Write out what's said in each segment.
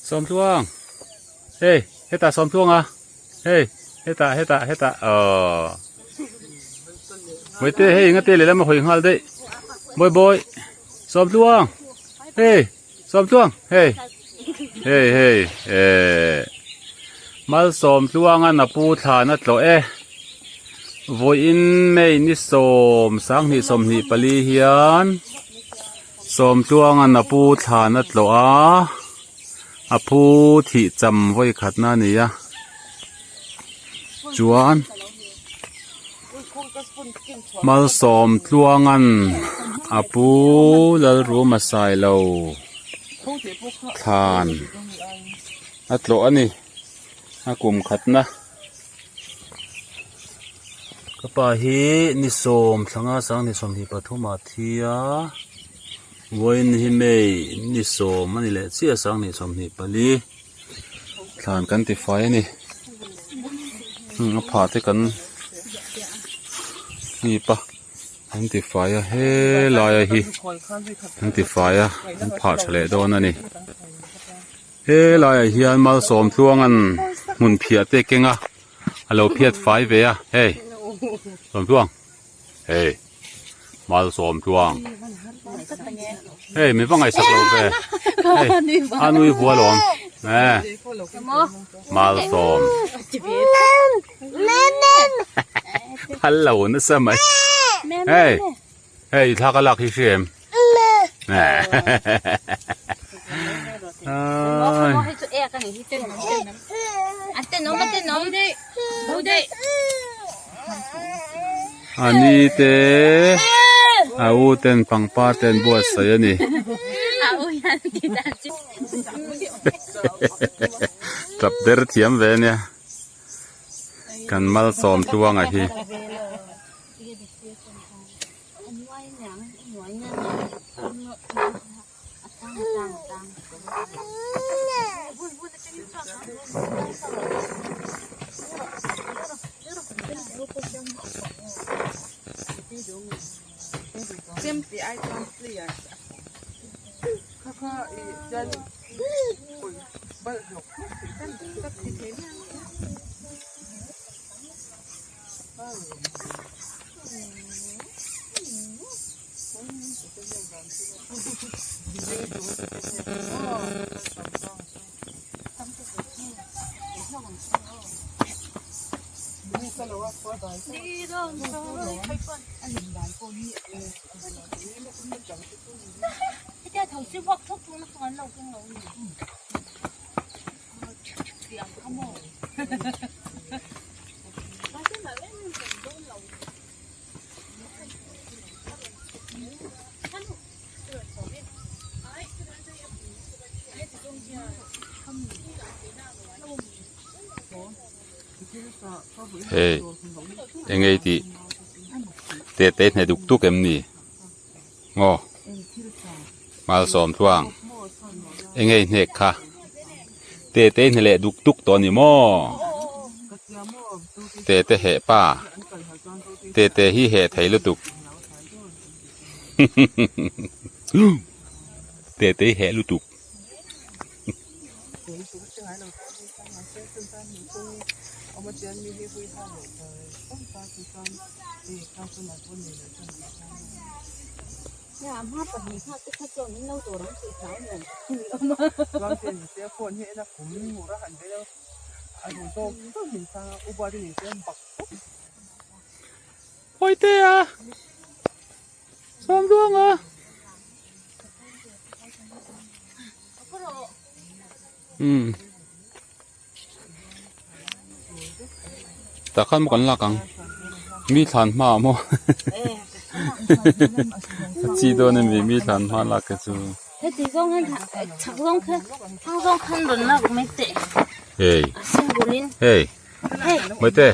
ซ้อมช่วงเฮ้เฮตาซ้อมช่วงอ่ะเฮ้เฮตาไม่เต้เฮ้งั้นเต้เลยแล้วมาคุยกันเลยบอยซ้อมช่วงเฮ้ซ้อมช่วงเฮ้มาซ้อมช่วงอันน่ะปูฐานนั่นตัวvoin mei ni som sang ni som ni pali hian som chuang an apu thana tlo a phu thi cham voi khatna ni ya chuan mal som tluang an apu lal ru masai lo than atlo ani akum khatna pa hi ni som thanga sang ni som hi pathuma thia voin hi mei ni som ani le chia sang ni som hi pali thlan kan ti fai ani pha te kan ni pa kan ti fai a he la ya hi kan ti fai a kan pha thale don ani he la ya hian mal som thuang an mun phia te kenga alo phiat fai ve a heyซ้อมช่วงเฮ้มาซ้อมช่วงเฮ้ไม่ฟังไงสักเราเบ้เฮ้อันนี้หัวหลงแม่มาซ้อมฮัลโหลนั่นสมัยเฮ้ทักลักที่เชื่อมแม่อันนี้เต้อาวุธเต้นปังป้าเต้นบวชใส่นี่จับเดือดเทียมเวเนี่ยกันมาซ้อมช่วงไอ้ที่Sempre ai transplia. Kaka jan bal yok. Kan tak dikene. cái thầu siêu vóc thuốc nó còn lâu không lâu tiền không mồ hey anh ấy thì tết này đục tuk em nè ngôมาซ้อมช่วงเอ็งไงเน็กค่ะเตะนี่แหละดุกตุกตอนนี้มั่เตะเหะป้าเตะฮีเหะไทยลุตุกเตะเหะลุตุกnhà hát và hình khác cái trộn những lâu rồi nó sẽ khá nhiều Vâng thì mình sẽ phun hệ là cũng ngủ ra hẳn thế đâu. Anh cũng tốt mình sang Uber thì mình sẽ bật. Ôi tê à Xóm đuông à Ta khăn một con lạc căng Mi thàn mà mô chỉ đồ nên vì mi thằng hoa lạc cái chú. thế thì con hơn chắc con khăn rồi nó cũng mấy tệ. Hey. Singulin. Hey. Mấy tệ.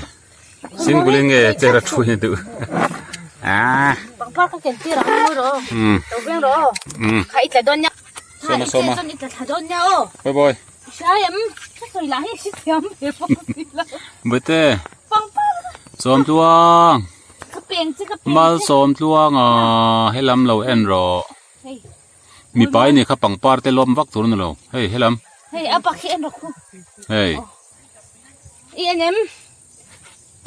Singulin nghe chơi ra chui được. À. Bằng phát cái tiền rồi rồi. Đầu tiên rồi. Khai ít là đón nhau. Soma soma. Ít là đón nhau. Bye bye. Sao em? Chắc rồi lại hết tiền về phong đi là. Mấy tệ. Bằng phát. Xóm chuông. Mal som tluang he lam lo en ro mi pai ni kha pang par te lom vak tur na lo hey helam Hey, apa kian aku? เฮ้ย Iya nem.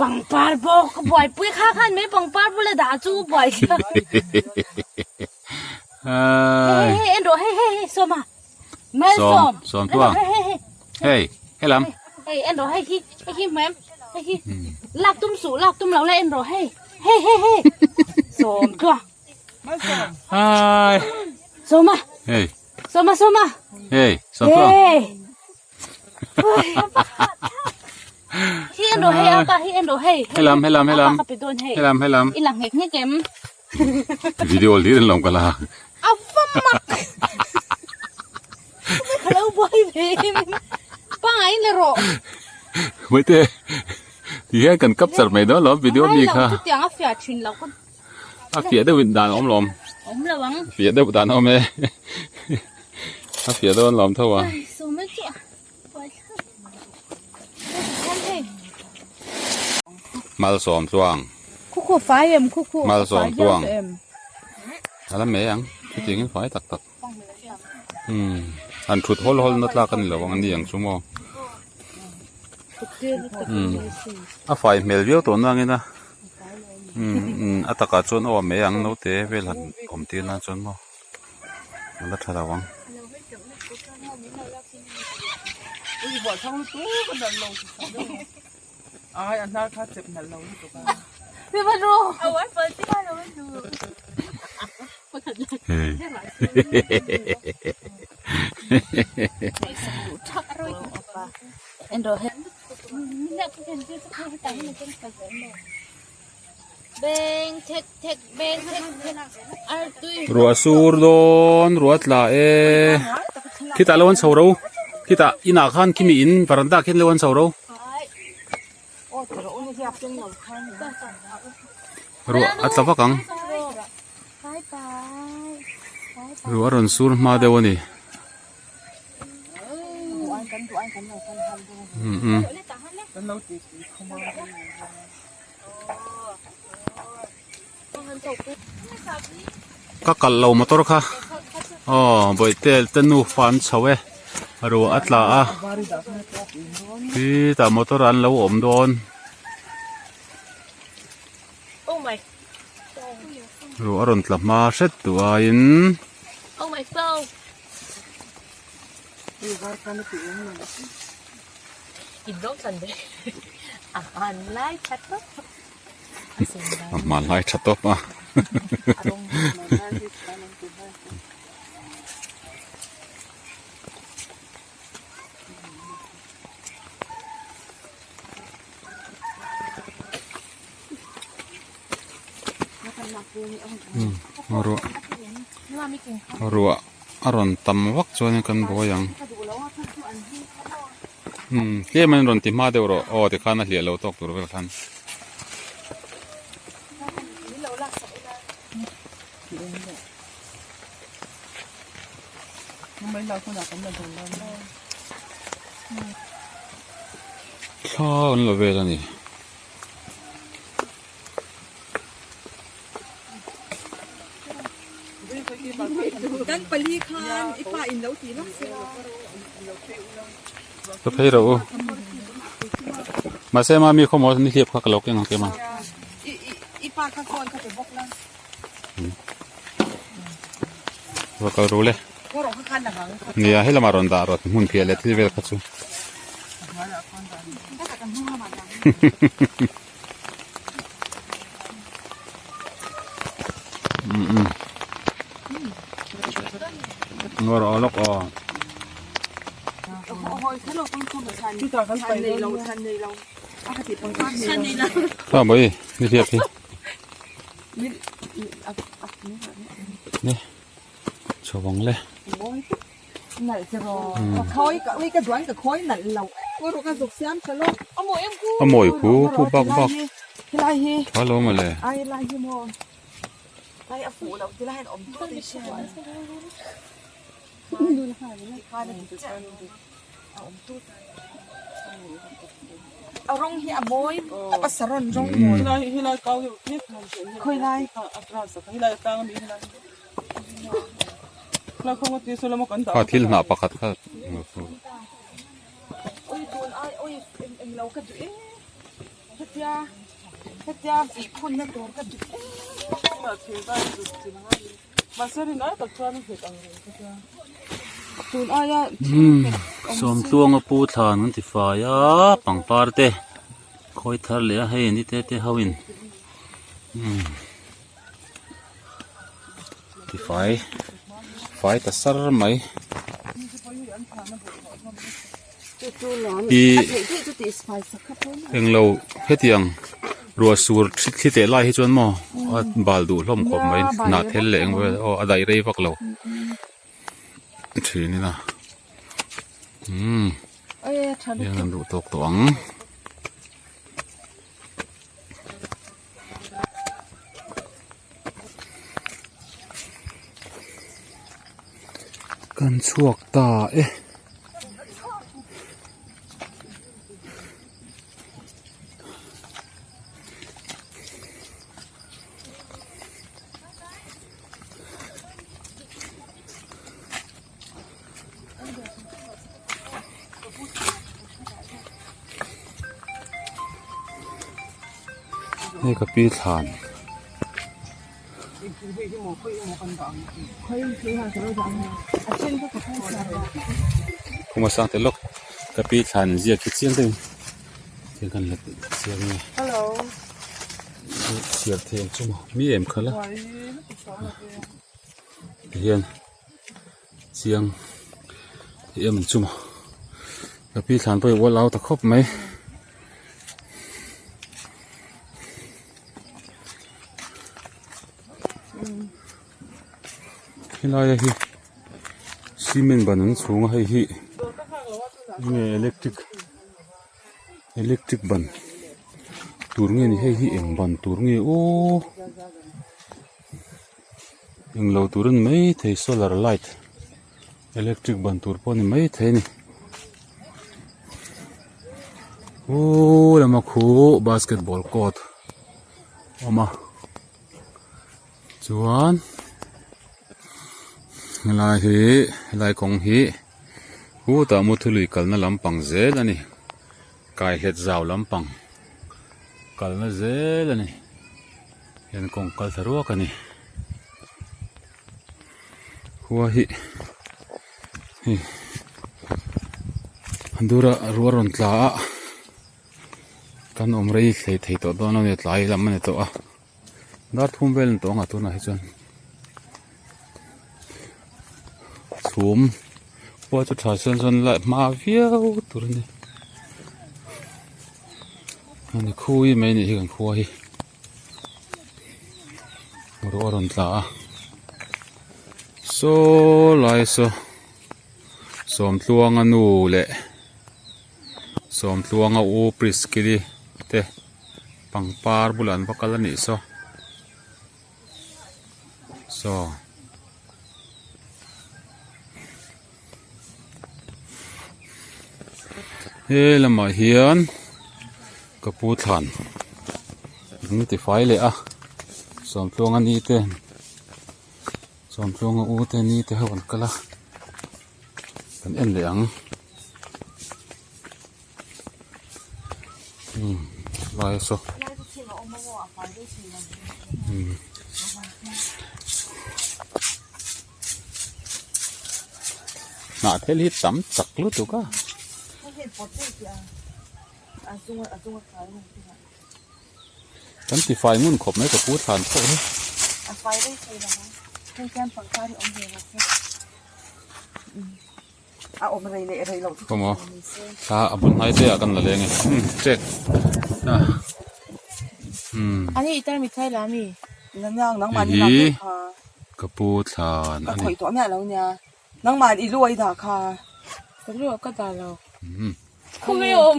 Pangpar bo, boy, pui kan me pangpar boleh dah cu boy. เฮ้ย Hey, endo, hey, soma. Mel ซ้อม som. ซ้อมตัว Hey, เฮ้ยให้ล hey, endo, hey, mem, hey, lak tum su, lak tum lau le endo, hey. Som tua. มาส่ง ำเฮ้ย Soma, เฮ้ย soma. เฮ้ยซ้อมตัว Hey. Hi endo, hey, apa, hi endo, hey. ให้ลำ Apa kapitun, hey. ให้ลำ Ilang hek ni kem. วิดีโอนี้ลงกันละ Apa mak? Kalau boy bim. Pangain le ro. ไม่เต้ที่ให้กันกับสัตว์ไม่ได้หรอวิดีโอนี้ค่ะ Chút tiếng afia chin lau con. ถ้าเฟียได้วินดานอมลม Om la wang. เฟียได้บุตานอมเมถ้าเฟียโดนลมเท่าไหร่ Ai, so me kia. Boy. Kan hey. มาซ้อมสว่าง Kuku fayem kuku. มาซ้อมสว่างอะไรไม่ยังที่จริงไฟตักอันชุดฮอลนัดลากันหรือว่าอันนี้อย่างชั่วโมงไฟเมลวิวตัวนั่งนะอัตกาจนว่าไม่ยังโน้ตเวลาผมตีนั่นจนมั้งมันรัดระวัง Ui, bỏ trong tú con đàn lâu. Ai ăn nào khát chụp đàn lâu như tụi ba. Đi bắt ro. Ai phải tí ba đâu mới được. เฮ้ย Endo hey. Nak punya dia tak tahu nak kena endo. Beng tek beng tek. Artui. รัวสูรโดนรัวตลาคิดแต่ละวันเสาร์คิดแต่อินาขันคิมีอินปรันตาคิดละวันเสาร์รัวอัตลาฟักังรัวรอนสูรมาเดวันนี้Đàn lâu tí không bao giờ. ก็กัลเรามาตัวค่ะอ๋อบ่อยเตลตันูฟันเฉวรัวอัตลา Bari dah kena tak ini. พี่แต่มอเตอร์รันเราอมโดน Oh my. รัวรอนกลับมาเสร็จตัวอิน Oh my phone. Ini bari kena tak ini. Idong sande. Online chat tu. มาไล่ชัดตบมา รัวอร่อนตำวักจวนกันบ่ยังเกี่ยมันรอนติมาเดียวรออ๋อที่ข้าน่ะเหลียเราตกตัวเวลาท่าน Mấy lâu không nào cũng là thường lâu. ข้าอันละเวลานี่ Dan pali kan ipa in lâu tí lắm. ก็ให้เรามาเซมามีข้อมูลนี่เทียบข้ากระโหลกยังไงกันมา Ipa kan kon kan bok lang. ว่าก็รู้เลย Ko ro kan na bang. เนี่ยให้เรามารอนดารถหุ่นเพียรเลยที่เวลาคัดซูngồi lóc o Kita kan pai lâu than nei lâu. Aka ti pang kan nei lâu. sao vậy đi thiệt đi nè cho bóng lên Nãy giờ rồi. Khói cái đoán cái khói nãy lâu. Ko ro kan dục xiam ka lo. Amo em ku. có mồi cú bóc Lai hi. quá lâu mà lệ Ai lai hi mo. Lai a fu lo ti lai om tu ti xian. Du la ha ni ka ni tu xian. Om tu. Au rong hi a boy. A pasaron rong mo. Hilai kau tu ni Khoi lai. Rasa hilai tang ni hilai. Kalau kau mati sulam makan tak. ข้าทิลหนาประคัดข้า เราก็จะถ้าจะสีคนนั่นตัวก็จะมาเทบ้านจุดจริงว่ามาเสร็จแล้วตัดชวนเห็ดอะไรก็จะตูนอายะ สมตัวงปูทานมันติฟ้ายาปังปาร์เตคอยทะเลให้นี่เตเฮาวินติไฟตะสรไหมอีเองเราเฮ็ดยังรัวสูรที่เตะไล่ให้จวนหม้อบาลดูล่มขมไว้หนาเทลเหลงไว้โอ้อะไรเร่พักเราทีนี่นะยังดูตกตวงกันชวกตานี่ก็ปีฐานผมมาสร้างแต่ลกก็ปีฐานเสียคิดเสียงตึงเสียงกันละเสียงไง ฮัลโหล เสียงเทียนจุ่มมีเอ็มเขาละเฮียนเสียงเอ็มจุ่มก็ปีฐานไปว่าเราตะครบไหมที่ไรฮีซีเมนต์บันนั้นสูงให้ฮีนี่อิเล็กทริกบันตูร์เงี้ยนี่ให้ฮีเองบันตูร์เงี้ยโอ้ยังเราตูร์นไม่เทโซลาร์ไลท์อิเล็กทริกบันตูร์ปนี่ไม่เทนี่โอ้แล้วมาคู่บาสเกตบอลคอร์ตออกมาจวนลายของฮีหูตามุทลุยกัลน่ะลำปังเจลนี่กายเห็ดเจ้าลำปังกัลน่ะเจลนี่ยันกงกัลทะรัวกันนี่หัวฮีอันดูระรัวรอนตลากันอมรีเสียที่ตัวโดนเนี่ยตายลำมันตัวดาทุ่มเวลตัวงัดตัวไหนจนสูมว่าจะถ่ายส่วนละมาเวียวตัวนี้อันนี้คุยไม่นี่กันคุยรัวรอนตาโซไลโซสมตัวงันูเละสมตัวงาโอปริสกิลีเตปังปาร์บุลันพักกันนี่โซเฮ้ละมาเฮียนกระปูฐานนี่ติไฟเลยอ่ะสมตัวงันนี้เต้สมตัวงาโอเต้นี่เต้หัวกันละกันเอ็นเหลียงลายโซน่าเทลิตำจักลุตุก้าฉันติไฟมุ่นขบไม่กับพูดผ่านโซ่ไฟได้ใช่ไหมเครื่องแก้มฝังข้าวที่อมเดียวกันอมอะไรเราก็มั้งถ้าอับให้เจ๊กันละเลยไงเจ๊นะอันนี้อีตามีใช่แล้วมีนั่นยังน้องมันนี่กระปูฐานอันนี้ตัวเนี่ยเราเนี่ยน้องมันอีรวยด่าค่ะก็รวยก็ด่าเราคุณไม่ยอม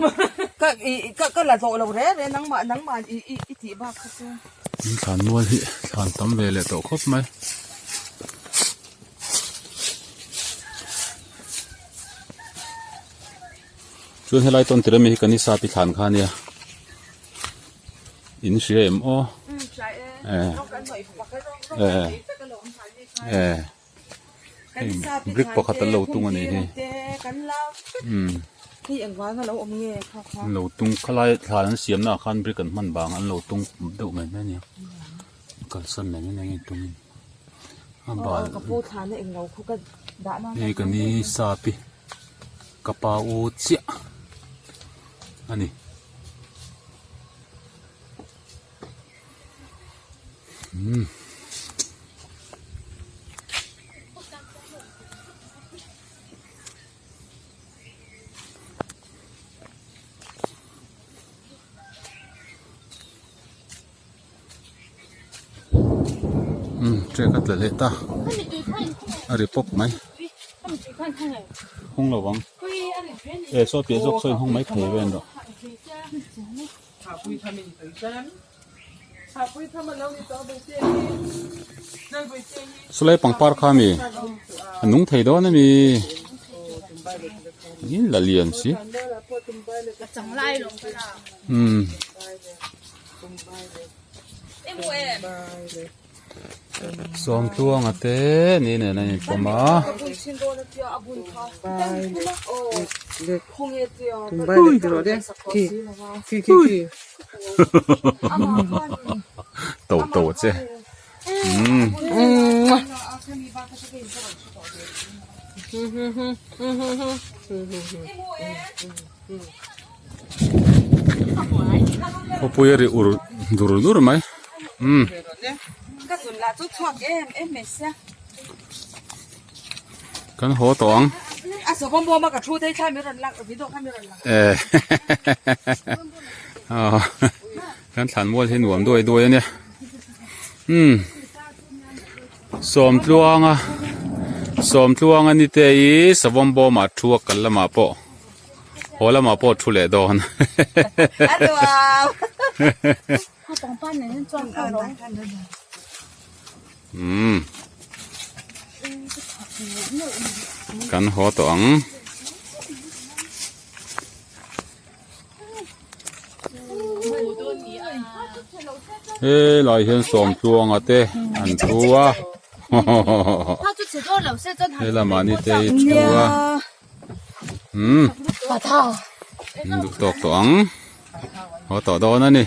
ก็หลายโตเราเร่น้องมันอีที่บ้าเขาเจ้าฐานนวลที่ฐานตั้มเวลตัวครบไหมชวนให้ไล่ต้นเตระมีกันนิสาพิธานข้าเนี่ยอินเชียมโอบริกปกติเราตุ้งอันนี้ ที่อันว่าเราอมเงี้ยค่ะค่ะ อันโหลตุงคลายทานเสียมหน้าคันบริกันมันบางอันโหลตุงดุเหมือนนั่นเนี่ยกันสั่นเหมือนนั่นไงตุงบาน กับผู้ทานเนี่ยเองเราเขาก็ด่าหน้า นี่กันนี่ซาปิกระเป๋าเจียอันนี้เจ๊ก็ตะเละตาอะไรปกไหมห้องระวังโซ่เปียโซ่โซ่ห้องไม้เขยเว้นหรอ หาคุยทำอีกถึงเส้นหาคุยทำมันแล้วนี่ต้องไปเจ๊นั่นไปเจ๊ สุไลปังปาร์คามีนุ่งไทยด้วยนะมีนี่ละเลียนสิ จังไล่ลงไปละ ซ้อมช่วงอ่ะเต้นี่เนี่ยนี่ประมา บุญชินโดนเจียบุญค่ะโอ้คงเจีย ตุ้มใบเลยตัวเดียวขี้ โตโตเจ้พอปุยรีอุรดูรไหมก็สุดละจุดช่วงเอ็มเมสเนี่ย กันหัวตอง อ่ะสมบูรณ์มากับชูได้ใช่ไหมรันลักวิโดข้ามไม่รันลัก อ๋อกันฐานวัวที่หนวมด้วยเนี่ยสมทวงอ่ะสมทวงอันนี้เตยสวมบมาทัวกันละมาปอโหละมาปอทุเลดอน อ่ะตัว ถ้าปองปั้นเนี่ยฉันจ้องเขาลง กันหัวตองลอยเห็นสมทวงอ่ะเต้อันทัว 他就吃多了，现在他ละมานี่เตยทัว把他。ดูตอกตองหัวต่อดอนนั่นนี่